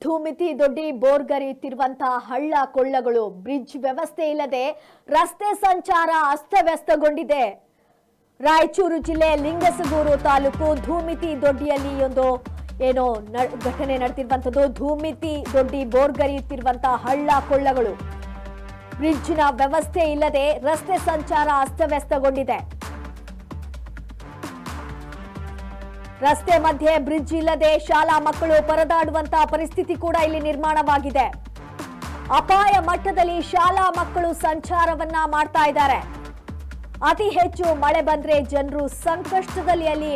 ಧೂಮಿತಿ ದೊಡ್ಡಿ ಬೋರ್ಗರಿಯುತ್ತಿರುವಂತಹ ಹಳ್ಳ ಕೊಳ್ಳಗಳು ಬ್ರಿಡ್ಜ್ ವ್ಯವಸ್ಥೆ ಇಲ್ಲದೆ ರಸ್ತೆ ಸಂಚಾರ ಅಸ್ತವ್ಯಸ್ತಗೊಂಡಿದೆ. ರಾಯಚೂರು ಜಿಲ್ಲೆ ಲಿಂಗಸಗೂರು ತಾಲೂಕು ಧೂಮಿತಿ ದೊಡ್ಡಿಯಲ್ಲಿ ಒಂದು ಘಟನೆ ನಡೆದಿರುವಂತದ್ದು. ಧೂಮಿತಿ ದೊಡ್ಡಿ ಬೋರ್ಗರಿಯುತ್ತಿರುವಂತಹ ಹಳ್ಳ ಕೊಳ್ಳಗಳು ಬ್ರಿಡ್ಜ್ನ ವ್ಯವಸ್ಥೆ ಇಲ್ಲದೆ ರಸ್ತೆ ಸಂಚಾರ ಅಸ್ತವ್ಯಸ್ತಗೊಂಡಿದೆ. ರಸ್ತೆ ಮಧ್ಯೆ ಬ್ರಿಡ್ಜ್ ಇಲ್ಲದೆ ಶಾಲಾ ಮಕ್ಕಳು ಪರದಾಡುವಂತಹ ಪರಿಸ್ಥಿತಿ ಕೂಡ ಇಲ್ಲಿ ನಿರ್ಮಾಣವಾಗಿದೆ. ಅಪಾಯ ಮಟ್ಟದಲ್ಲಿ ಶಾಲಾ ಮಕ್ಕಳು ಸಂಚಾರವನ್ನ ಮಾಡ್ತಾ ಇದ್ದಾರೆ. ಅತಿ ಹೆಚ್ಚು ಮಳೆ ಬಂದ್ರೆ ಜನರು ಸಂಕಷ್ಟದಲ್ಲಿ ಅಲ್ಲಿ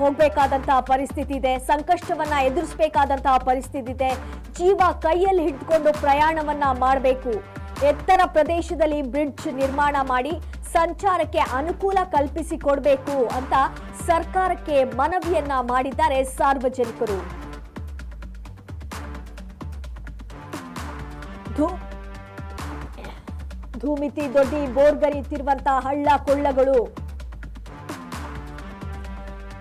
ಹೋಗಬೇಕಾದಂತಹ ಪರಿಸ್ಥಿತಿ ಇದೆ, ಸಂಕಷ್ಟವನ್ನ ಎದುರಿಸಬೇಕಾದಂತಹ ಪರಿಸ್ಥಿತಿ ಇದೆ. ಜೀವ ಕೈಯಲ್ಲಿ ಹಿಡಿದುಕೊಂಡು ಪ್ರಯಾಣವನ್ನ ಮಾಡಬೇಕು. ಎತ್ತರ ಪ್ರದೇಶದಲ್ಲಿ ಬ್ರಿಡ್ಜ್ ನಿರ್ಮಾಣ ಮಾಡಿ ಸಂಚಾರಕ್ಕೆ ಅನುಕೂಲ ಕಲ್ಪಿಸಿಕೊಡಬೇಕು ಅಂತ ಸರ್ಕಾರಕ್ಕೆ ಮನವಿಯನ್ನ ಮಾಡಿದ್ದಾರೆ ಸಾರ್ವಜನಿಕರು. ಧೂಮಿತಿ ದೊಡ್ಡಿ ಬೋರ್ಗರಿಯುತ್ತಿರುವಂತಹ ಹಳ್ಳ ಕೊಳ್ಳಗಳು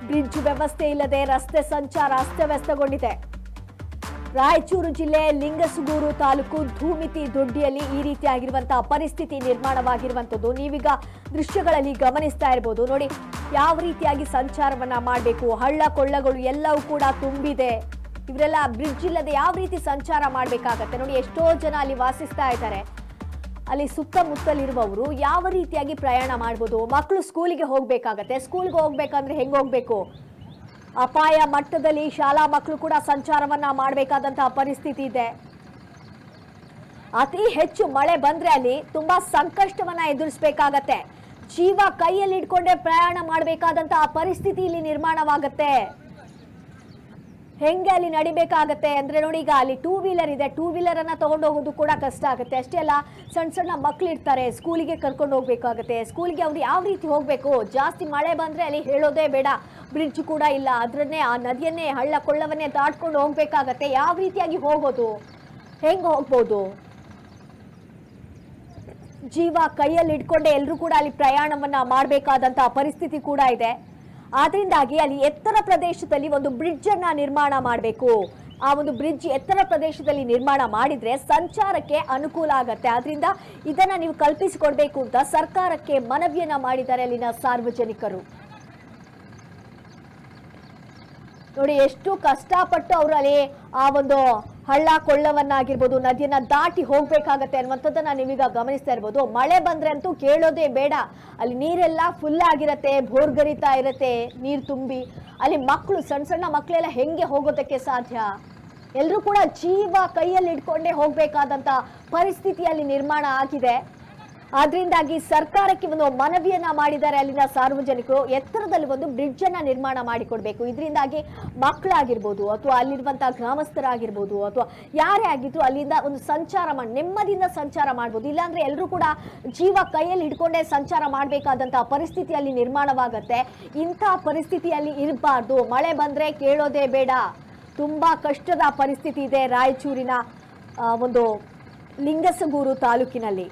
ಬ್ರಿಡ್ಜ್ ವ್ಯವಸ್ಥೆ ಇಲ್ಲದೆ ರಸ್ತೆ ಸಂಚಾರ ಅಸ್ತವ್ಯಸ್ತಗೊಂಡಿದೆ. ರಾಯಚೂರು ಜಿಲ್ಲೆ ಲಿಂಗಸಗೂರು ತಾಲೂಕು ಧೂಮಿತಿ ದೊಡ್ಡಿಯಲ್ಲಿ ಈ ರೀತಿಯಾಗಿರುವಂತಹ ಪರಿಸ್ಥಿತಿ ನಿರ್ಮಾಣವಾಗಿರುವಂತದ್ದು ನೀವೀಗ ದೃಶ್ಯಗಳಲ್ಲಿ ಗಮನಿಸ್ತಾ ಇರಬಹುದು. ನೋಡಿ ಯಾವ ರೀತಿಯಾಗಿ ಸಂಚಾರವನ್ನ ಮಾಡಬೇಕು. ಹಳ್ಳ ಕೊಳ್ಳಗಳು ಎಲ್ಲವೂ ಕೂಡ ತುಂಬಿದೆ. ಇವರೆಲ್ಲ ಬ್ರಿಡ್ಜ್ ಇಲ್ಲದೆ ಯಾವ ರೀತಿ ಸಂಚಾರ ಮಾಡಬೇಕಾಗತ್ತೆ. ನೋಡಿ ಎಷ್ಟೋ ಜನ ಅಲ್ಲಿ ವಾಸಿಸ್ತಾ ಇದ್ದಾರೆ. ಅಲ್ಲಿ ಸುತ್ತಮುತ್ತಲಿರುವವರು ಯಾವ ರೀತಿಯಾಗಿ ಪ್ರಯಾಣ ಮಾಡ್ಬೋದು. ಮಕ್ಕಳು ಸ್ಕೂಲಿಗೆ ಹೋಗ್ಬೇಕಾಗತ್ತೆ. ಸ್ಕೂಲ್ಗೆ ಹೋಗ್ಬೇಕಂದ್ರೆ ಹೆಂಗ್ ಹೋಗ್ಬೇಕು. ಅಪಾಯ ಮಟ್ಟದಲ್ಲಿ ಶಾಲಾ ಮಕ್ಕಳು ಕೂಡ ಸಂಚಾರವನ್ನ ಮಾಡಬೇಕಾದಂತಹ ಪರಿಸ್ಥಿತಿ ಇದೆ. ಅತಿ ಹೆಚ್ಚು ಮಳೆ ಬಂದ್ರೆ ಅಲ್ಲಿ ತುಂಬಾ ಸಂಕಷ್ಟವನ್ನ ಎದುರಿಸಬೇಕಾಗತ್ತೆ. ಜೀವ ಕೈಯಲ್ಲಿ ಇಟ್ಕೊಂಡೆ ಪ್ರಯಾಣ ಮಾಡಬೇಕಾದಂತಹ ಪರಿಸ್ಥಿತಿ ಇಲ್ಲಿ ನಿರ್ಮಾಣವಾಗತ್ತೆ. ಹೆಂಗೆ ಅಲ್ಲಿ ನಡಿಬೇಕಾಗತ್ತೆ ಅಂದ್ರೆ ನೋಡಿ, ಈಗ ಅಲ್ಲಿ ಟೂ ವೀಲರ್ ಇದೆ. ಟೂ ವೀಲರ್ ಅನ್ನ ತಗೊಂಡು ಹೋಗೋದು ಕೂಡ ಕಷ್ಟ ಆಗುತ್ತೆ. ಅಷ್ಟೇ ಅಲ್ಲ, ಸಣ್ಣ ಸಣ್ಣ ಮಕ್ಳು ಇರ್ತಾರೆ, ಸ್ಕೂಲಿಗೆ ಕರ್ಕೊಂಡು ಹೋಗ್ಬೇಕಾಗತ್ತೆ. ಸ್ಕೂಲ್ಗೆ ಅವ್ರು ಯಾವ ರೀತಿ ಹೋಗ್ಬೇಕು. ಜಾಸ್ತಿ ಮಳೆ ಬಂದ್ರೆ ಅಲ್ಲಿ ಹೇಳೋದೇ ಬೇಡ, ಬ್ರಿಡ್ಜ್ ಕೂಡ ಇಲ್ಲ. ಅದ್ರನ್ನೇ ಆ ನದಿಯನ್ನೇ ಹಳ್ಳ ಕೊಳ್ಳವನ್ನೇ ದಾಟ್ಕೊಂಡು ಹೋಗ್ಬೇಕಾಗತ್ತೆ. ಯಾವ ರೀತಿಯಾಗಿ ಹೋಗೋದು, ಹೆಂಗ್ ಹೋಗ್ಬೋದು. ಜೀವ ಕೈಯಲ್ಲಿ ಇಟ್ಕೊಂಡೆ ಎಲ್ಲರೂ ಕೂಡ ಅಲ್ಲಿ ಪ್ರಯಾಣವನ್ನ ಮಾಡಬೇಕಾದಂತಹ ಪರಿಸ್ಥಿತಿ ಕೂಡ ಇದೆ. ಆದ್ರಿಂದಾಗಿ ಅಲ್ಲಿ ಎತ್ತರ ಪ್ರದೇಶದಲ್ಲಿ ಒಂದು ಬ್ರಿಡ್ಜ್ ಅನ್ನ ನಿರ್ಮಾಣ ಮಾಡಬೇಕು. ಆ ಒಂದು ಬ್ರಿಡ್ಜ್ ಎತ್ತರ ಪ್ರದೇಶದಲ್ಲಿ ನಿರ್ಮಾಣ ಮಾಡಿದ್ರೆ ಸಂಚಾರಕ್ಕೆ ಅನುಕೂಲ ಆಗತ್ತೆ. ಆದ್ರಿಂದ ಇದನ್ನ ನೀವು ಕಲ್ಪಿಸಿಕೊಡ್ಬೇಕು ಅಂತ ಸರ್ಕಾರಕ್ಕೆ ಮನವಿಯನ್ನ ಮಾಡಿದ್ದಾರೆ ಅಲ್ಲಿನ ಸಾರ್ವಜನಿಕರು. ನೋಡಿ ಎಷ್ಟು ಕಷ್ಟಪಟ್ಟು ಅವರು ಅಲ್ಲಿ ಆ ಒಂದು ಹಳ್ಳ ಕೊಳ್ಳವನ್ನಾಗಿರ್ಬೋದು, ನದಿಯನ್ನ ದಾಟಿ ಹೋಗ್ಬೇಕಾಗತ್ತೆ ಅನ್ನುವಂಥದ್ದನ್ನ ನೀವೀಗ ಗಮನಿಸ್ತಾ ಇರ್ಬೋದು. ಮಳೆ ಬಂದ್ರೆ ಅಂತೂ ಕೇಳೋದೇ ಬೇಡ. ಅಲ್ಲಿ ನೀರೆಲ್ಲ ಫುಲ್ ಆಗಿರತ್ತೆ, ಬೋರ್ಗರಿತಾ ಇರತ್ತೆ, ನೀರು ತುಂಬಿ ಅಲ್ಲಿ ಮಕ್ಕಳು, ಸಣ್ಣ ಸಣ್ಣ ಮಕ್ಕಳೆಲ್ಲ ಹೆಂಗೆ ಹೋಗೋದಕ್ಕೆ ಸಾಧ್ಯ. ಎಲ್ಲರೂ ಕೂಡ ಜೀವ ಕೈಯಲ್ಲಿ ಇಟ್ಕೊಂಡೇ ಹೋಗ್ಬೇಕಾದಂತ ಪರಿಸ್ಥಿತಿ ಅಲ್ಲಿ ನಿರ್ಮಾಣ ಆಗಿದೆ. ಆದ್ರಿಂದಾಗಿ ಸರ್ಕಾರಕ್ಕೆ ಒಂದು ಮನವಿಯನ್ನ ಮಾಡಿದ್ದಾರೆ ಅಲ್ಲಿನ ಸಾರ್ವಜನಿಕರು. ಎತ್ತರದಲ್ಲಿ ಒಂದು ಬ್ರಿಡ್ಜ್ ಅನ್ನ ನಿರ್ಮಾಣ ಮಾಡಿಕೊಡ್ಬೇಕು. ಇದರಿಂದಾಗಿ ಮಕ್ಕಳಾಗಿರ್ಬೋದು ಅಥವಾ ಅಲ್ಲಿರುವಂತಹ ಗ್ರಾಮಸ್ಥರಾಗಿರ್ಬೋದು ಅಥವಾ ಯಾರೇ ಆಗಿದ್ರು ಅಲ್ಲಿಂದ ಒಂದು ಸಂಚಾರ ಮಾಡಿ ನೆಮ್ಮದಿಯಿಂದ ಸಂಚಾರ ಮಾಡ್ಬೋದು. ಇಲ್ಲಾಂದ್ರೆ ಎಲ್ಲರೂ ಕೂಡ ಜೀವ ಕೈಯಲ್ಲಿ ಹಿಡ್ಕೊಂಡೇ ಸಂಚಾರ ಮಾಡಬೇಕಾದಂತಹ ಪರಿಸ್ಥಿತಿ ಅಲ್ಲಿ ನಿರ್ಮಾಣವಾಗತ್ತೆ. ಇಂಥ ಪರಿಸ್ಥಿತಿಯಲ್ಲಿ ಇರಬಾರ್ದು. ಮಳೆ ಬಂದ್ರೆ ಕೇಳೋದೇ ಬೇಡ. ತುಂಬಾ ಕಷ್ಟದ ಪರಿಸ್ಥಿತಿ ಇದೆ ರಾಯಚೂರಿನ ಒಂದು ಲಿಂಗಸಗೂರು ತಾಲೂಕಿನಲ್ಲಿ.